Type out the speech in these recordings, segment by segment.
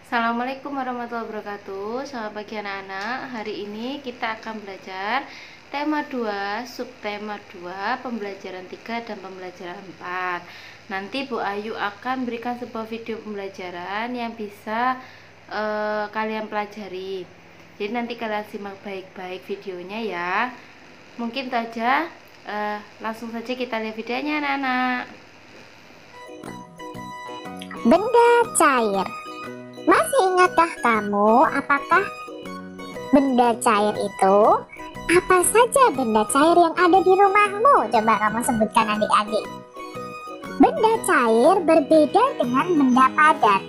Assalamualaikum warahmatullahi wabarakatuh. Selamat pagi anak-anak. Hari ini kita akan belajar tema 2, subtema 2, pembelajaran 3 dan pembelajaran 4. Nanti Bu Ayu akan berikan sebuah video pembelajaran yang bisa kalian pelajari. Jadi nanti kalian simak baik-baik videonya ya. Mungkin itu aja. Langsung saja kita lihat videonya anak-anak. Benda cair. Masih ingatkah kamu apakah benda cair itu? Apa saja benda cair yang ada di rumahmu? Coba kamu sebutkan adik-adik. Benda cair berbeda dengan benda padat.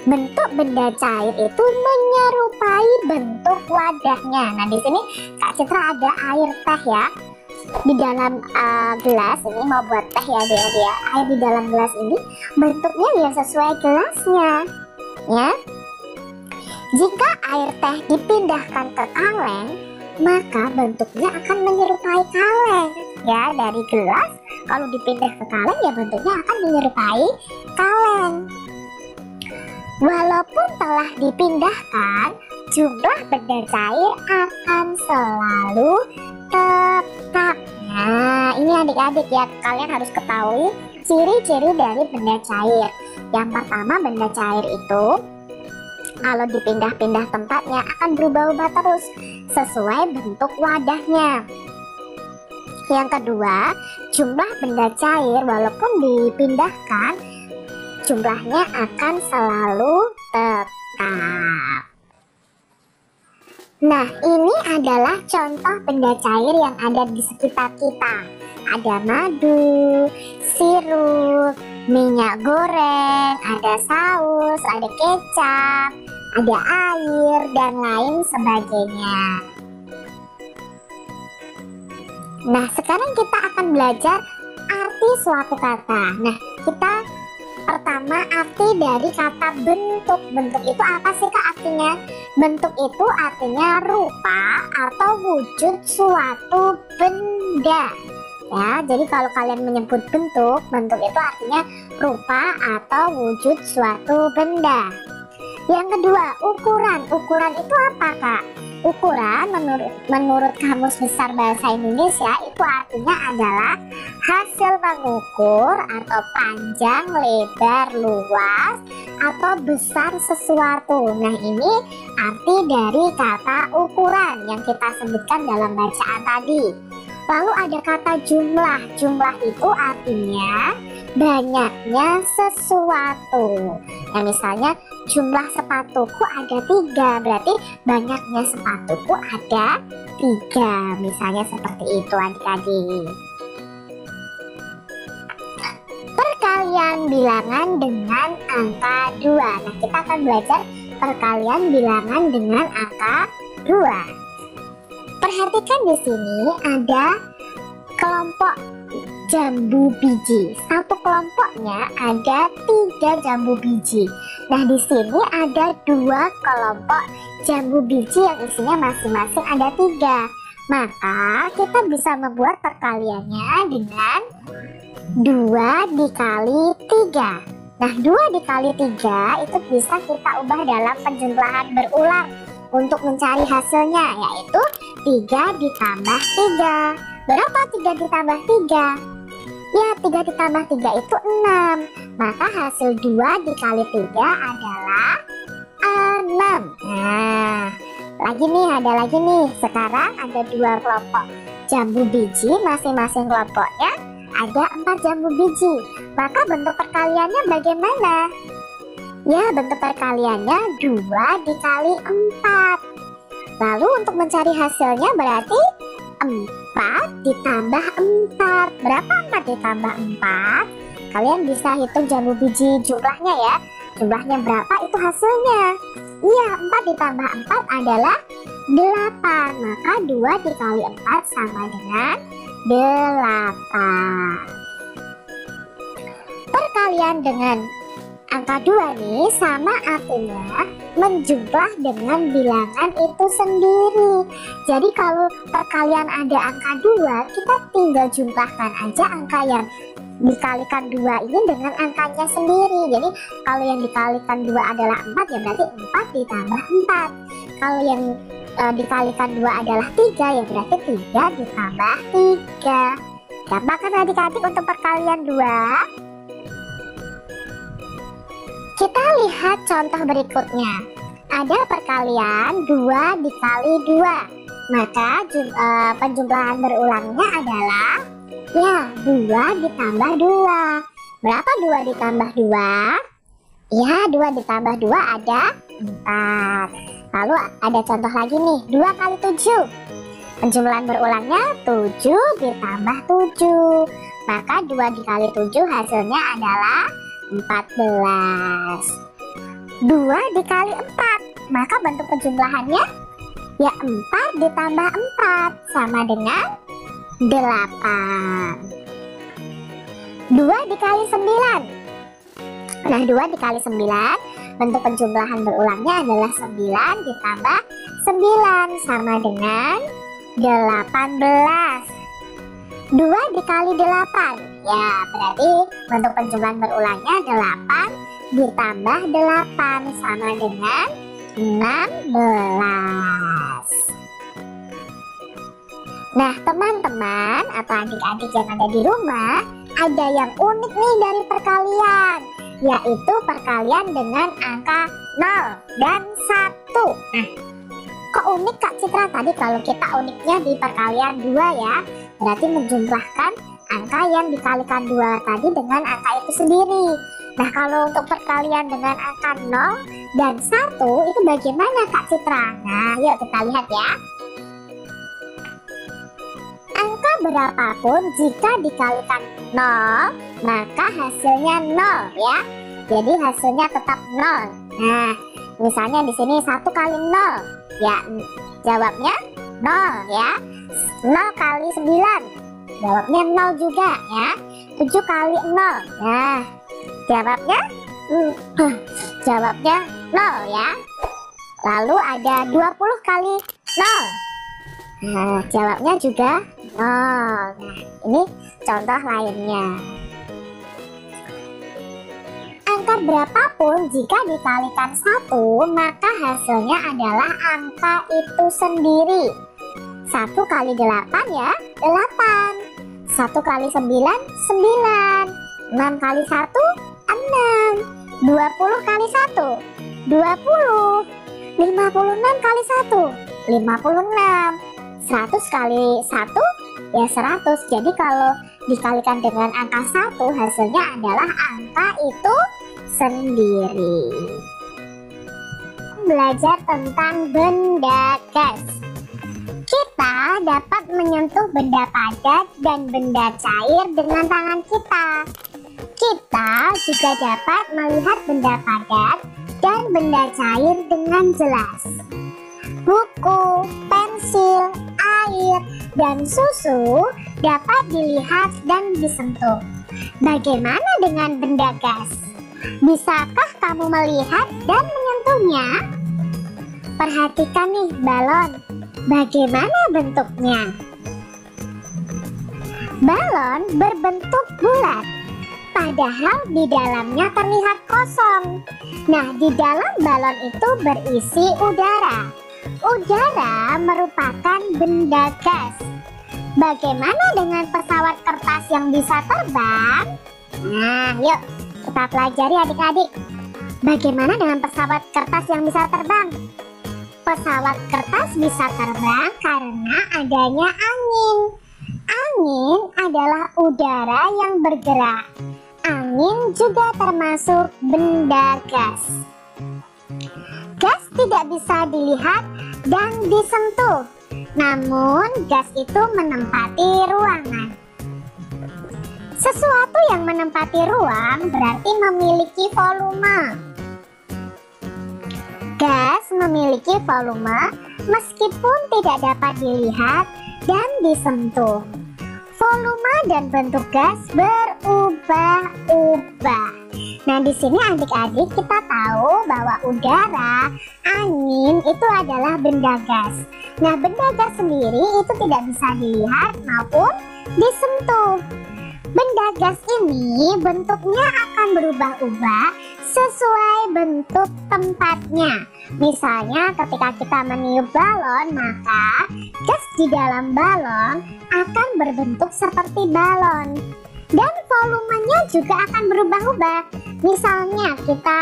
Bentuk benda cair itu menyerupai bentuk wadahnya. Nah, di sini Kak Citra ada air teh ya. Di dalam gelas ini mau buat teh ya adik-adik ya. Air di dalam gelas ini bentuknya ya sesuai gelasnya. Ya, jika air teh dipindahkan ke kaleng, maka bentuknya akan menyerupai kaleng. Ya, dari gelas kalau dipindah ke kaleng ya bentuknya akan menyerupai kaleng. Walaupun telah dipindahkan, jumlah benda cair akan selalu tetap. Nah, ini adik-adik ya, kalian harus ketahui ciri-ciri dari benda cair. Yang pertama, benda cair itu kalau dipindah-pindah tempatnya akan berubah-ubah terus sesuai bentuk wadahnya. Yang kedua, jumlah benda cair walaupun dipindahkan jumlahnya akan selalu tetap. Nah, ini adalah contoh benda cair yang ada di sekitar kita. Ada madu, sirup, minyak goreng, ada saus, ada kecap, ada air, dan lain sebagainya. Nah, sekarang kita akan belajar arti suatu kata. Nah, kita pertama arti dari kata bentuk. Bentuk itu apa sih Kak artinya? Bentuk itu artinya rupa atau wujud suatu benda. Ya, jadi kalau kalian menyebut bentuk, bentuk itu artinya rupa atau wujud suatu benda. Yang kedua, ukuran. Ukuran itu apa Kak? Ukuran menurut Kamus Besar Bahasa Indonesia itu artinya adalah hasil mengukur atau panjang, lebar, luas, atau besar sesuatu. Nah, ini arti dari kata ukuran yang kita sebutkan dalam bacaan tadi. Lalu ada kata jumlah. Jumlah itu artinya banyaknya sesuatu. Nah, misalnya jumlah sepatuku ada 3, berarti banyaknya sepatuku ada 3. Misalnya seperti itu adik-adik. Perkalian bilangan dengan angka 2. Nah, kita akan belajar perkalian bilangan dengan angka 2. Perhatikan di sini ada kelompok jambu biji. Satu kelompoknya ada 3 jambu biji. Nah, di sini ada 2 kelompok jambu biji yang isinya masing-masing ada 3. Maka kita bisa membuat perkaliannya dengan 2 dikali 3. Nah, 2 dikali 3 itu bisa kita ubah dalam penjumlahan berulang untuk mencari hasilnya, yaitu 3 ditambah 3. Berapa 3 ditambah 3? Ya, 3 ditambah 3 itu 6. Maka hasil 2 dikali 3 adalah 6. Nah, ada lagi nih. Sekarang ada 2 kelompok jambu biji, masing-masing kelompoknya ada 4 jambu biji. Maka bentuk perkaliannya bagaimana? Ya, bentuk perkaliannya 2 dikali 4. Lalu untuk mencari hasilnya berarti 4 ditambah 4. Berapa 4 ditambah 4? Kalian bisa hitung jambu biji jumlahnya ya. Jumlahnya berapa itu hasilnya? Iya, 4 ditambah 4 adalah 8. Maka 2 dikali 4 sama dengan 8. Perkalian dengan angka 2 nih sama artinya menjumlah dengan bilangan itu sendiri. Jadi kalau perkalian ada angka 2, kita tinggal jumlahkan aja angka yang dikalikan 2 ini dengan angkanya sendiri. Jadi kalau yang dikalikan 2 adalah 4, ya berarti 4 ditambah 4. Kalau yang dikalikan 2 adalah 3, ya berarti 3 ditambah 3. Gampang kan adik-adik untuk perkalian 2? Kita lihat contoh berikutnya. Ada perkalian 2 dikali 2. Maka penjumlahan berulangnya adalah ya 2 ditambah 2. Berapa 2 ditambah 2? Ya 2 ditambah 2 ada 4. Lalu ada contoh lagi nih, 2 kali 7. Penjumlahan berulangnya 7 ditambah 7. Maka 2 dikali 7 hasilnya adalah 14. 2 dikali 4. Maka bentuk penjumlahannya ya 4 ditambah 4 sama dengan 8. 2 dikali 9. Nah 2 dikali 9, bentuk penjumlahan berulangnya adalah 9 ditambah 9 sama dengan 18. 2 dikali 8, ya berarti bentuk penjumlahan berulangnya 8 ditambah 8 sama dengan 16. Nah teman-teman atau adik-adik yang ada di rumah, ada yang unik nih dari perkalian, yaitu perkalian dengan angka 0 dan 1. Nah, kok unik Kak Citra? Tadi kalau kita uniknya di perkalian 2 ya, berarti menjumlahkan angka yang dikalikan 2 tadi dengan angka itu sendiri. Nah kalau untuk perkalian dengan angka 0 dan 1 itu bagaimana Kak Citra? Nah yuk kita lihat ya. Angka berapapun jika dikalikan 0 maka hasilnya 0 ya. Jadi hasilnya tetap 0. Nah misalnya di sini 1 kali 0 ya, jawabnya 0 ya. 0 kali 9 jawabnya 0 juga ya. 7 kali 0 nah jawabnya 0 ya. Lalu ada 20 kali 0. Nah jawabnya juga 0. Nah ini contoh lainnya. Angka berapapun jika dikalikan 1 maka hasilnya adalah angka itu sendiri. 1 kali 8 ya 8. 1 kali 9 9. 6 kali 1 6. 20 kali 1 20. 56 kali 1 56. 100 kali 1 ya 100. Jadi kalau dikalikan dengan angka 1 hasilnya adalah angka itu sendiri. Belajar tentang benda gas. Kita dapat menyentuh benda padat dan benda cair dengan tangan kita. Kita juga dapat melihat benda padat dan benda cair dengan jelas. Buku, pensil, air, dan susu dapat dilihat dan disentuh. Bagaimana dengan benda gas? Bisakah kamu melihat dan menyentuhnya? Perhatikan nih balon. Bagaimana bentuknya? Balon berbentuk bulat, padahal di dalamnya terlihat kosong. Nah, di dalam balon itu berisi udara. Udara merupakan benda gas. Bagaimana dengan pesawat kertas yang bisa terbang? Nah, yuk kita pelajari adik-adik. Bagaimana dengan pesawat kertas yang bisa terbang? Pesawat kertas bisa terbang karena adanya angin. Angin adalah udara yang bergerak. Angin juga termasuk benda gas. Gas tidak bisa dilihat dan disentuh, namun gas itu menempati ruangan. Sesuatu yang menempati ruang berarti memiliki volume. Gas memiliki volume meskipun tidak dapat dilihat dan disentuh. Volume dan bentuk gas berubah-ubah. Nah, di sini adik-adik kita tahu bahwa udara, angin itu adalah benda gas. Nah, benda gas sendiri itu tidak bisa dilihat maupun disentuh. Benda gas ini bentuknya akan berubah-ubah sesuai bentuk tempatnya. Misalnya ketika kita meniup balon, maka gas di dalam balon akan berbentuk seperti balon. Dan volumenya juga akan berubah-ubah. Misalnya kita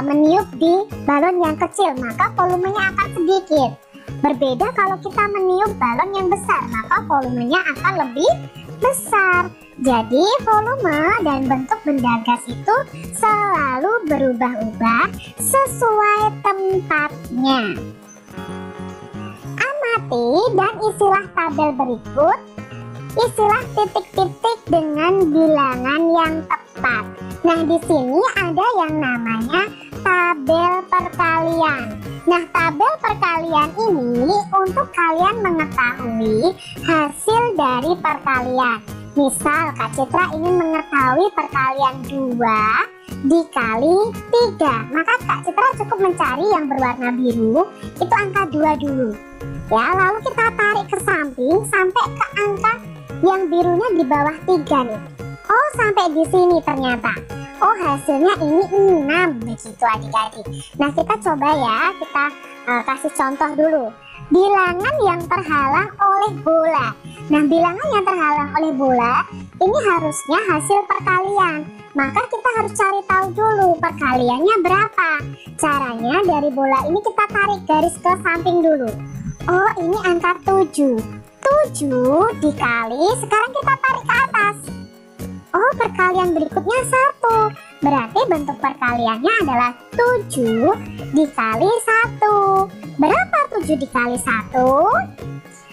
meniup di balon yang kecil, maka volumenya akan sedikit. Berbeda kalau kita meniup balon yang besar, maka volumenya akan lebih besar. Jadi volume dan bentuk benda gas itu selalu berubah-ubah sesuai tempatnya. Amati dan isilah tabel berikut. Isilah titik-titik dengan bilangan yang tepat. Nah, di sini ada yang namanya tabel perkalian. Nah, tabel perkalian ini untuk kalian mengetahui hasil dari perkalian. Misal Kak Citra ingin mengetahui perkalian 2 dikali 3, maka Kak Citra cukup mencari yang berwarna biru, itu angka 2 dulu. Ya, lalu kita tarik ke samping sampai ke angka yang birunya di bawah 3 nih. Oh, sampai di sini ternyata. Oh, hasilnya ini 6, begitu adik-adik. Nah, kita coba ya, kita kasih contoh dulu. Bilangan yang terhalang oleh bola. Nah, bilangan yang terhalang oleh bola ini harusnya hasil perkalian. Maka kita harus cari tahu dulu perkaliannya berapa. Caranya dari bola ini kita tarik garis ke samping dulu. Oh, ini angka 7. 7 dikali, sekarang kita tarik ke atas. Oh, perkalian berikutnya 1. Berarti bentuk perkaliannya adalah 7 dikali 1. Berapa 7 dikali 1?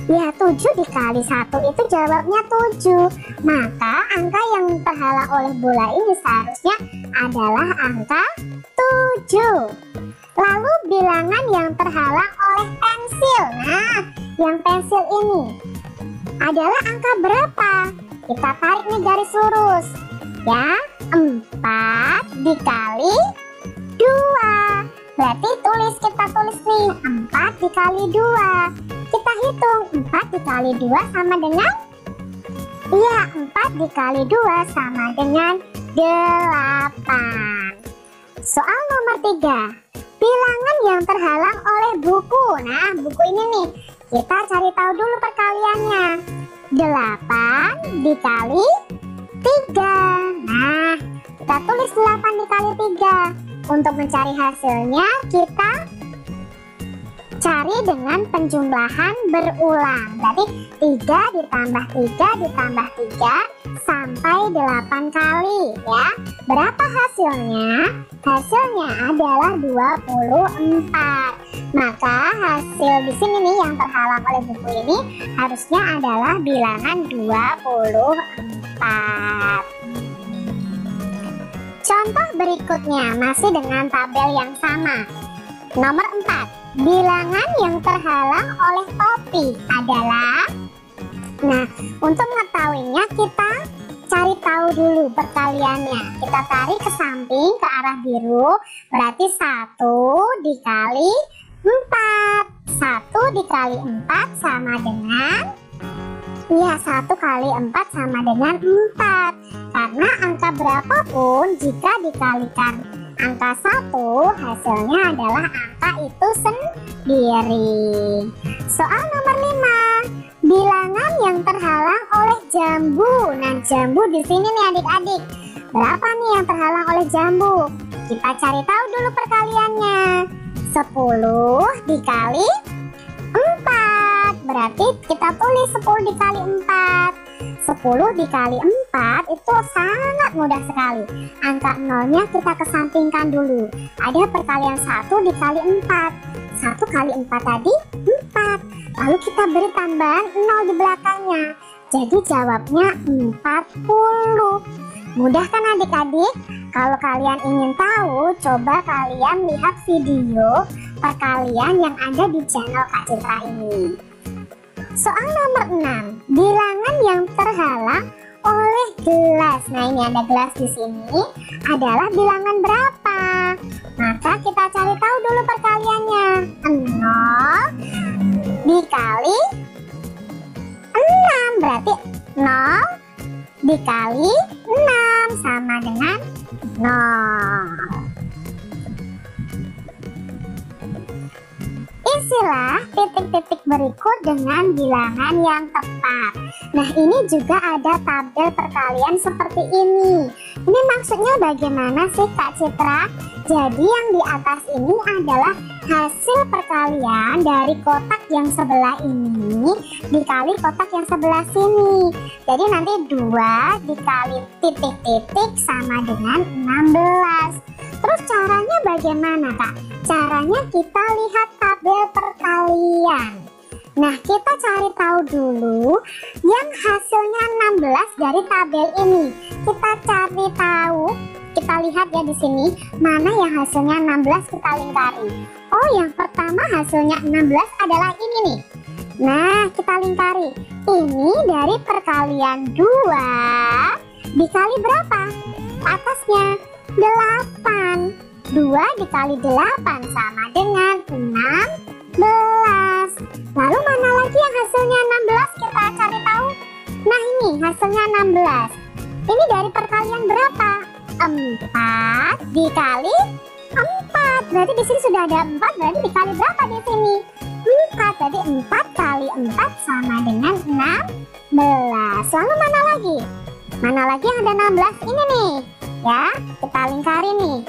Ya, 7 dikali 1 itu jawabnya 7. Maka angka yang terhalang oleh bola ini seharusnya adalah angka 7. Lalu bilangan yang terhalang oleh pensil. Nah, yang pensil ini adalah angka berapa? Kita tarik nih garis lurus. Ya, 4 dikali 2. Berarti kita tulis nih 4 dikali 2. Kita hitung 4 dikali 2 sama dengan, iya, 4 dikali 2 sama dengan 8. Soal nomor 3. Bilangan yang terhalang oleh buku. Nah, buku ini nih, kita cari tahu dulu perkaliannya. 8 dikali 3. Nah, kita tulis 8 dikali 3. Untuk mencari hasilnya, kita cari dengan penjumlahan berulang. Berarti 3 ditambah 3 ditambah 3 sampai 8 kali ya. Berapa hasilnya? Hasilnya adalah 24. Maka hasil di sini nih yang terhalang oleh buku ini harusnya adalah bilangan 24. Contoh berikutnya masih dengan tabel yang sama. Nomor 4. Bilangan yang terhalang oleh topi adalah. Nah, untuk mengetahuinya kita cari tahu dulu perkaliannya. Kita tarik ke samping ke arah biru. Berarti 1 dikali 4. 1 dikali 4 sama dengan, ya, 1 kali 4 sama dengan 4. Karena angka berapapun jika dikalikan angka 1, hasilnya adalah angka itu sendiri. Soal nomor 5. Bilangan yang terhalang oleh jambu. Nah, jambu di sini nih adik-adik. Berapa nih yang terhalang oleh jambu? Kita cari tahu dulu perkaliannya. 10 dikali 4. Berarti kita tulis 10 dikali 4. 10 dikali 4 itu sangat mudah sekali. Angka nolnya kita kesampingkan dulu. Ada perkalian 1 dikali 4. 1 kali 4 tadi 4. Lalu kita beri tambahan 0 di belakangnya. Jadi jawabnya 40. Mudah kan adik-adik? Kalau kalian ingin tahu, coba kalian lihat video perkalian yang ada di channel Kak Citra ini. Soal nomor 6. Bilangan yang terhalang oleh gelas. Nah, ini ada gelas di sini. Adalah bilangan berapa? Maka kita cari tahu dulu perkaliannya. 0 dikali 6. Berarti 0 dikali Isilah titik-titik berikut dengan bilangan yang tepat. Nah, ini juga ada tabel perkalian seperti ini. Ini maksudnya bagaimana sih Kak Citra? Jadi yang di atas ini adalah hasil perkalian dari kotak yang sebelah ini dikali kotak yang sebelah sini. Jadi nanti 2 dikali titik-titik sama dengan 16. Terus caranya bagaimana Kak? Caranya kita lihat tabel perkalian. Nah, kita cari tahu dulu yang hasilnya 16 dari tabel ini. Kita cari tahu, kita lihat ya di sini mana yang hasilnya 16 kita lingkari. Oh, yang pertama hasilnya 16 adalah ini nih. Nah, kita lingkari. Ini dari perkalian 2 dikali berapa? Atasnya 8. 2 dikali 8 sama dengan 16. Lalu mana lagi yang hasilnya 16? Kita cari tahu. Nah, ini hasilnya 16. Ini dari perkalian berapa? 4 dikali 4. Berarti di sini sudah ada 4, berarti dikali berapa di sini? 4. Jadi 4 kali 4 sama dengan 16. Lalu mana lagi? Mana lagi yang ada 16 ini nih? Ya, kita lingkari nih.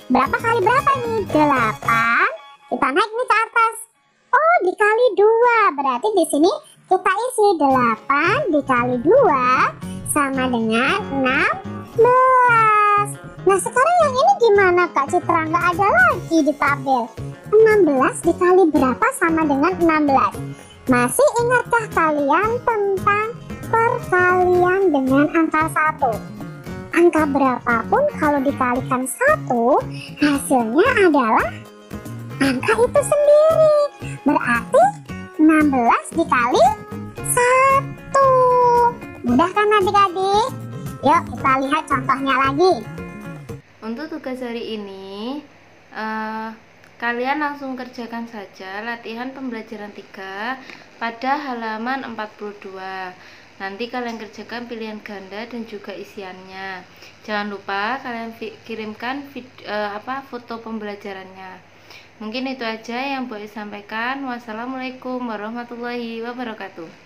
Berapa kali berapa nih? 8. Kita naik nih ke atas. Oh, dikali 2. Berarti di sini kita isi 8 dikali 2 sama dengan 16. Nah, sekarang yang ini gimana Kak Citra? Nggak ada lagi di tabel. 16 dikali berapa sama dengan 16? Masih ingatkah kalian tentang perkalian dengan angka 1? Angka berapapun kalau dikalikan 1, hasilnya adalah angka itu sendiri. Berarti 16 dikali 1. Mudah kan adik-adik? Yuk kita lihat contohnya lagi. Untuk tugas hari ini kalian langsung kerjakan saja latihan pembelajaran 3 pada halaman 42. Nanti kalian kerjakan pilihan ganda dan juga isiannya. Jangan lupa kalian kirimkan foto pembelajarannya. Mungkin itu aja yang boleh sampaikan. Wassalamualaikum warahmatullahi wabarakatuh.